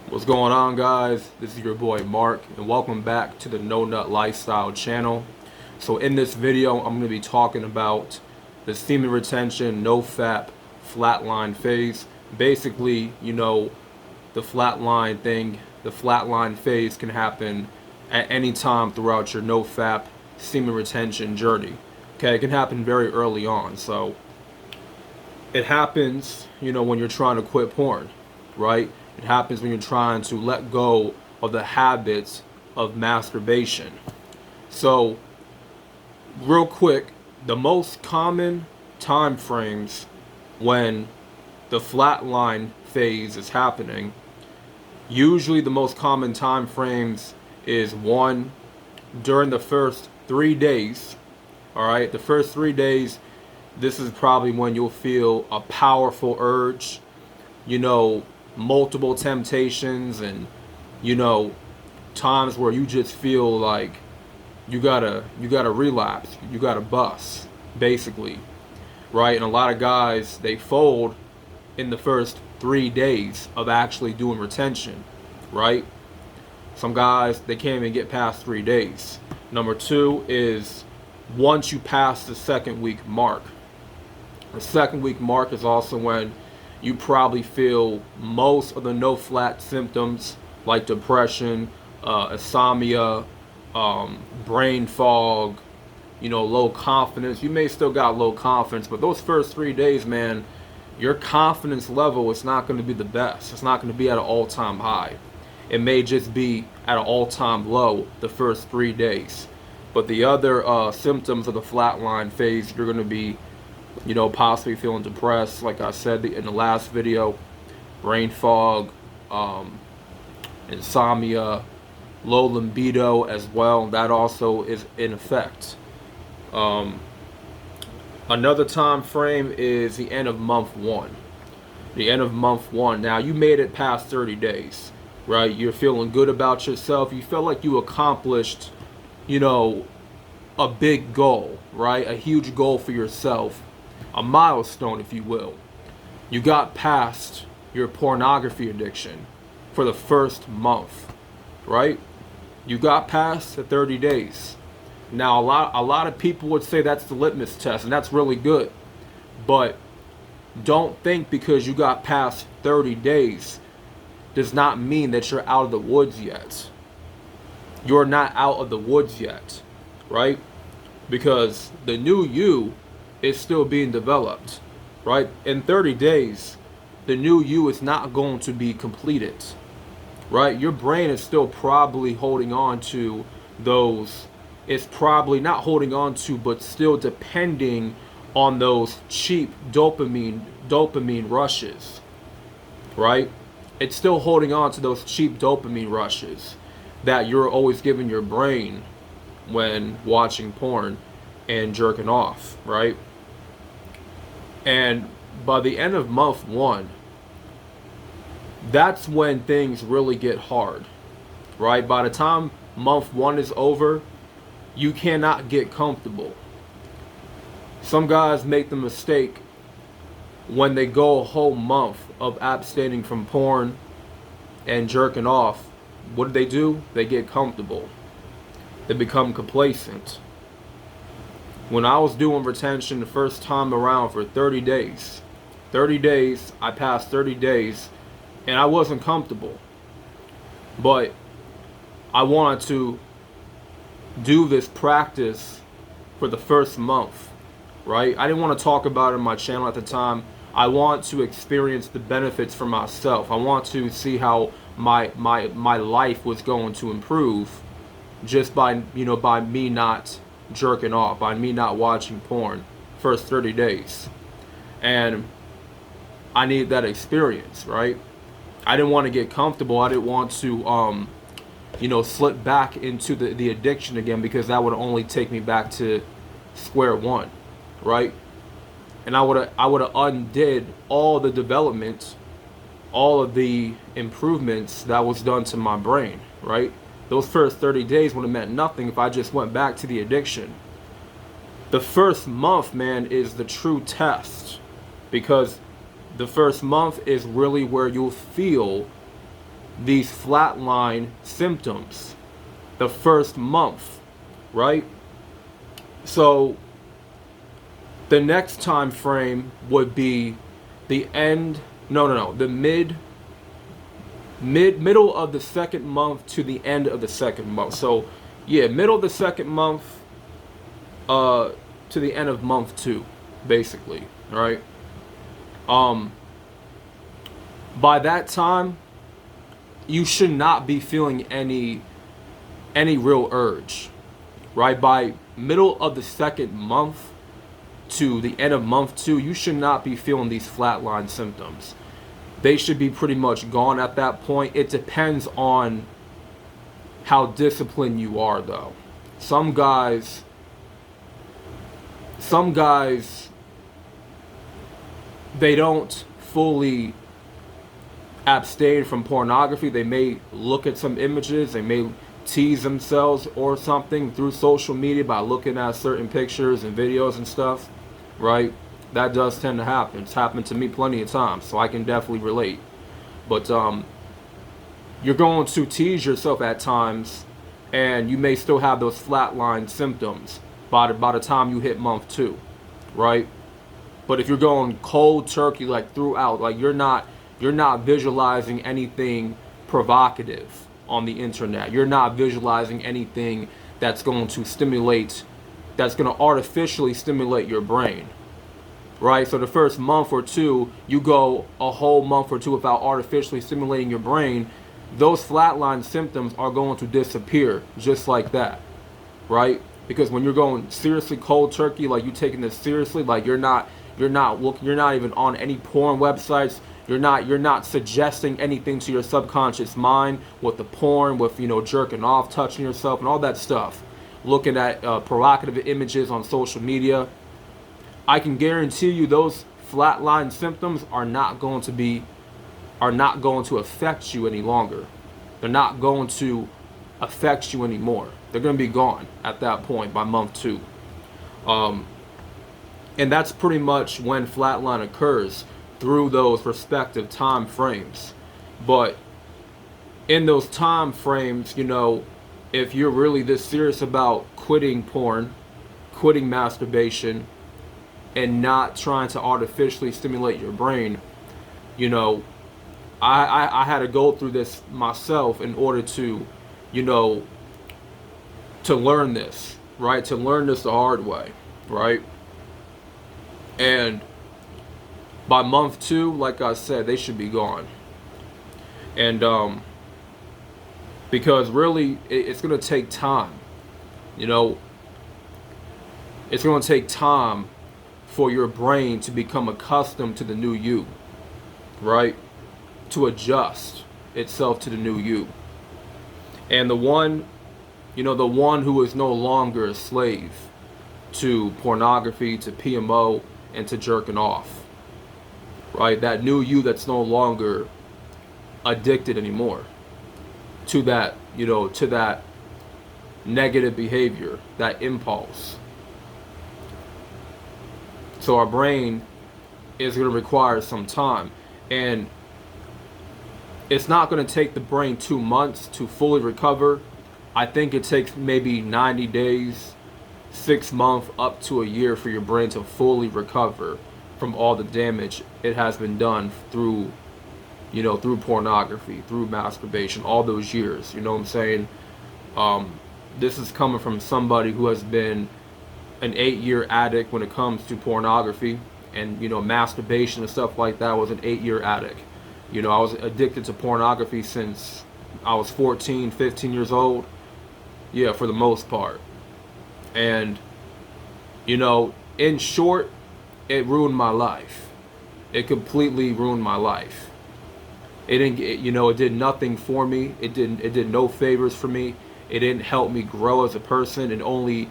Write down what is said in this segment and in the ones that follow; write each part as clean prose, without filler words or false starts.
What's going on, guys? This is your boy Mark, and welcome back to the No Nut Lifestyle channel. So in this video, I'm going to be talking about the semen retention, NoFap, flatline phase. Basically, the flatline thing, the flatline phase can happen at any time throughout your NoFap semen retention journey. Okay, it can happen very early on. So it happens, when you're trying to quit porn, right? It happens when you're trying to let go of the habits of masturbation. So, real quick, the most common time frames when the flatline phase is happening, usually the most common time frames is one, during the first 3 days. All right, the first 3 days, this is probably when you'll feel a powerful urge, multiple temptations, and times where you just feel like you gotta relapse, you gotta bust, basically, right? And a lot of guys, they fold in the first 3 days of actually doing retention, right? Some guys, they can't even get past 3 days. Number two is once you pass the second week mark. The second week mark is also when you probably feel most of the no flat symptoms like depression, insomnia, brain fog, low confidence. You may still got low confidence, but those first 3 days, man, your confidence level is not going to be the best. It's not going to be at an all-time high. It may just be at an all-time low the first 3 days. But the other symptoms of the flatline phase, you're going to be possibly feeling depressed, like I said in the last video, brain fog, insomnia, low libido as well. That also is in effect. Another time frame is the end of month one. The end of month one. Now, you made it past 30 days, right? You're feeling good about yourself. You feel like you accomplished, a big goal, right? A huge goal for yourself. A milestone, if you will. You got past your pornography addiction for the first month, right? You got past the 30 days. Now, a lot of people would say that's the litmus test, and that's really good. But don't think because you got past 30 days does not mean that you're out of the woods yet. You're not out of the woods yet, right? Because the new you is still being developed, right? In 30 days, the new you is not going to be completed, right? Your brain is still probably holding on to those. It's probably not holding on to, but still depending on those cheap dopamine rushes, right? It's still holding on to those cheap dopamine rushes that you're always giving your brain when watching porn and jerking off, right? And by the end of month one, that's when things really get hard, right? By the time month one is over, you cannot get comfortable. Some guys make the mistake when they go a whole month of abstaining from porn and jerking off. What do? They get comfortable. They become complacent. When I was doing retention the first time around for 30 days, I passed 30 days, and I wasn't comfortable. But I wanted to do this practice for the first month, right? I didn't want to talk about it on my channel at the time. I want to experience the benefits for myself. I want to see how my life was going to improve just by me not jerking off, by me not watching porn first 30 days. And I needed that experience, right? I didn't want to get comfortable. I didn't want to slip back into the addiction again, because that would only take me back to square one, right? And I would have undid all the development, all of the improvements that was done to my brain, right? Those first 30 days would have meant nothing if I just went back to the addiction. The first month, man, is the true test, because the first month is really where you'll feel these flatline symptoms the first month, right? So the next time frame would be the end, the middle of the second month to the end of the second month. So yeah, middle of the second month to the end of month 2, basically, right? By that time, you should not be feeling any real urge, right? By middle of the second month to the end of month 2, you should not be feeling these flatline symptoms. They should be pretty much gone at that point. It depends on how disciplined you are, though. Some guys, they don't fully abstain from pornography. They may look at some images, they may tease themselves or something through social media by looking at certain pictures and videos and stuff, right? That does tend to happen. It's happened to me plenty of times, so I can definitely relate. But you're going to tease yourself at times, and you may still have those flatline symptoms by the time you hit month 2, right? But if you're going cold turkey, like throughout, like you're not visualizing anything provocative on the internet. You're not visualizing anything that's going to artificially stimulate your brain, right? So the first month or two, you go a whole month or two without artificially stimulating your brain, those flatline symptoms are going to disappear just like that, right? Because when you're going seriously cold turkey, like you're taking this seriously, like you're not even on any porn websites. You're not suggesting anything to your subconscious mind with the porn, with jerking off, touching yourself, and all that stuff. Looking at provocative images on social media. I can guarantee you those flatline symptoms are not going to affect you any longer. They're not going to affect you anymore. They're going to be gone at that point by month 2. And that's pretty much when flatline occurs, through those respective time frames. But in those time frames, if you're really this serious about quitting porn, quitting masturbation, and not trying to artificially stimulate your brain, I had to go through this myself in order to learn this, right? To learn this the hard way, right? And by month 2, like I said, they should be gone. And because really, it's going to take time. It's going to take time for your brain to become accustomed to the new you, right? To adjust itself to the new you. And the one who is no longer a slave to pornography, to PMO, and to jerking off. Right, that new you that's no longer addicted anymore to that, to that negative behavior, that impulse. So our brain is going to require some time, and it's not going to take the brain 2 months to fully recover. I think it takes maybe 90 days, 6 months, up to a year for your brain to fully recover from all the damage it has been done through pornography, through masturbation, all those years. You know what I'm saying? This is coming from somebody who has been an 8-year addict when it comes to pornography, and masturbation and stuff like that. I was an 8-year addict. I was addicted to pornography since I was 14, 15 years old. Yeah, for the most part. And in short, it ruined my life. It completely ruined my life. It did nothing for me. It did no favors for me. It didn't help me grow as a person. It only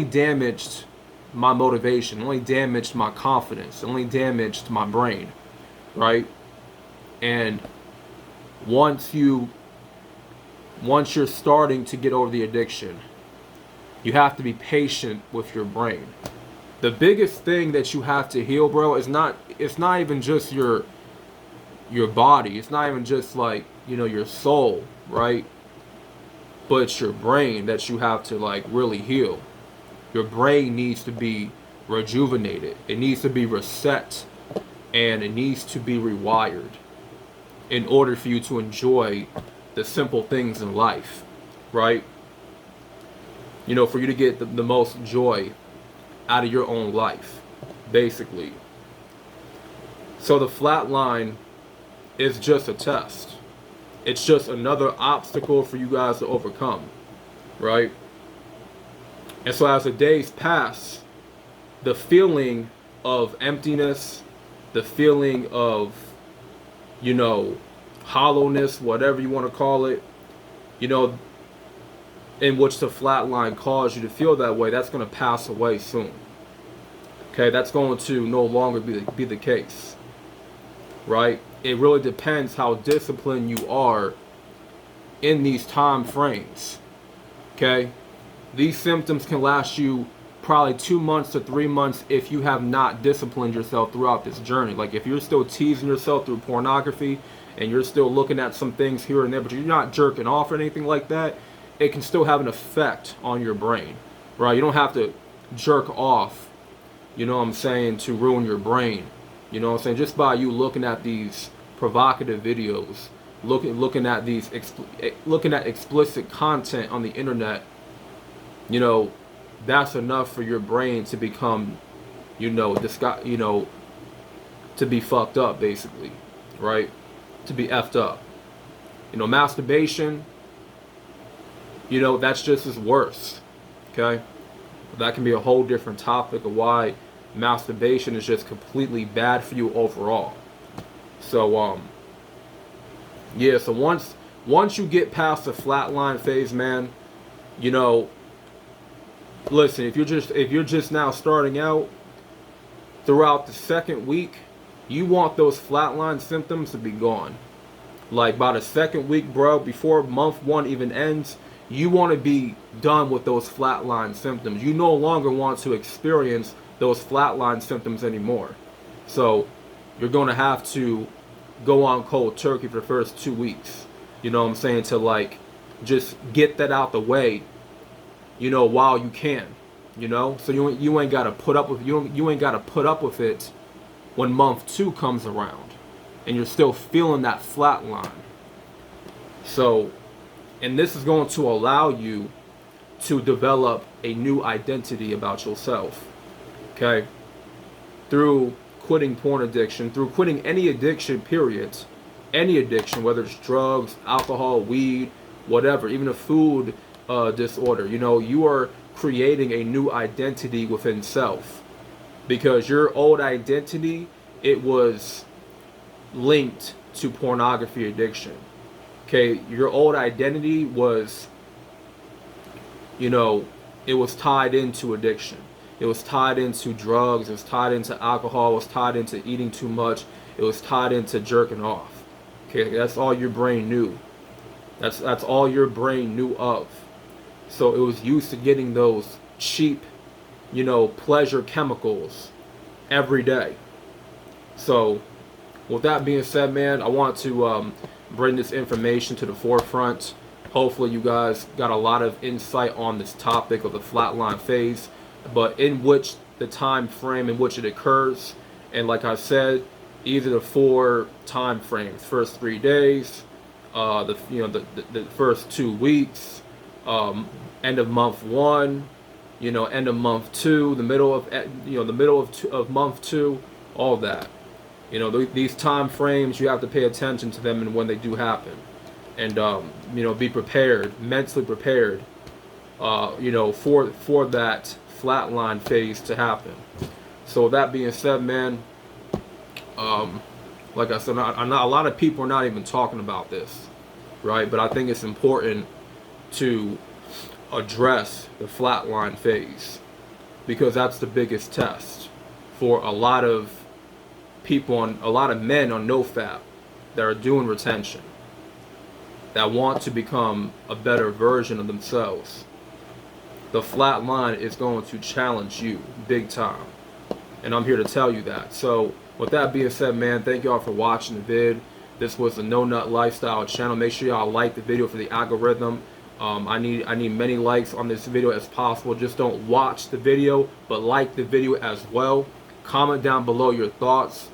damaged my motivation. It only damaged my confidence. It only damaged my brain, right? And once you're starting to get over the addiction, you have to be patient with your brain. The biggest thing that you have to heal, bro, it's not even just your your body. It's not even just like, you know, your soul, right? But it's your brain that you have to like really heal. Your brain needs to be rejuvenated. It needs to be reset, and it needs to be rewired in order for you to enjoy the simple things in life, right? You know, for you to get the most joy out of your own life, basically. So the flatline is just a test. It's just another obstacle for you guys to overcome, right? And so as the days pass, the feeling of emptiness, the feeling of, you know, hollowness, whatever you want to call it, you know, in which the flatline caused you to feel that way, that's going to pass away soon. Okay, that's going to no longer be the case, right? It really depends how disciplined you are in these time frames. Okay, these symptoms can last you probably 2 months to 3 months if you have not disciplined yourself throughout this journey. Like if you're still teasing yourself through pornography and you're still looking at some things here and there, but you're not jerking off or anything like that, it can still have an effect on your brain, right? You don't have to jerk off, you know what I'm saying, to ruin your brain. You know what I'm saying? Just by you looking at these provocative videos, looking at these looking at explicit content on the internet, you know, that's enough for your brain to become, you know, to be fucked up, basically, right? To be effed up. You know, masturbation, you know, that's just as worse. Okay? That can be a whole different topic of why masturbation is just completely bad for you overall. So yeah, so once you get past the flatline phase, man, you know, listen, if you're just now starting out, throughout the second week, you want those flatline symptoms to be gone. Like by the second week, bro, before month 1 even ends, you want to be done with those flatline symptoms. You no longer want to experience those flatline symptoms anymore. So you're going to have to go on cold turkey for the first 2 weeks. You know what I'm saying? To like just get that out the way, you know, while you can. You know? So you ain't got to put up with you ain't got to put up with it when month 2 comes around and you're still feeling that flatline. So, and this is going to allow you to develop a new identity about yourself. Okay? Through quitting porn addiction, through quitting any addiction, period. Any addiction, whether it's drugs, alcohol, weed, whatever, even a food disorder. You know, you are creating a new identity within self. Because your old identity, it was linked to pornography addiction. Okay, your old identity was, you know, it was tied into addiction. It was tied into drugs. It was tied into alcohol. It was tied into eating too much. It was tied into jerking off. Okay, that's all your brain knew. That's all your brain knew of. So it was used to getting those cheap, you know, pleasure chemicals every day. So with that being said, man, I want to bring this information to the forefront. Hopefully you guys got a lot of insight on this topic of the flatline phase, but in which the time frame in which it occurs. And like I said, either the 4 time frames: first 3 days, the first 2 weeks, end of month 1, you know, end of month 2, the middle of month 2, all that. You know, these time frames, you have to pay attention to them and when they do happen, and you know, be prepared, mentally prepared, you know, for that flatline phase to happen. So with that being said, man, like I said, a lot of people are not even talking about this, right? But I think it's important to address the flatline phase, because that's the biggest test for a lot of people, a lot of men on NoFap that are doing retention, that want to become a better version of themselves. The flat line is going to challenge you big time, and I'm here to tell you that. So with that being said, man, thank y'all for watching the vid. This was the No Nut Lifestyle channel. Make sure y'all like the video for the algorithm. I need many likes on this video as possible. Just don't watch the video, but like the video as well. Comment down below your thoughts.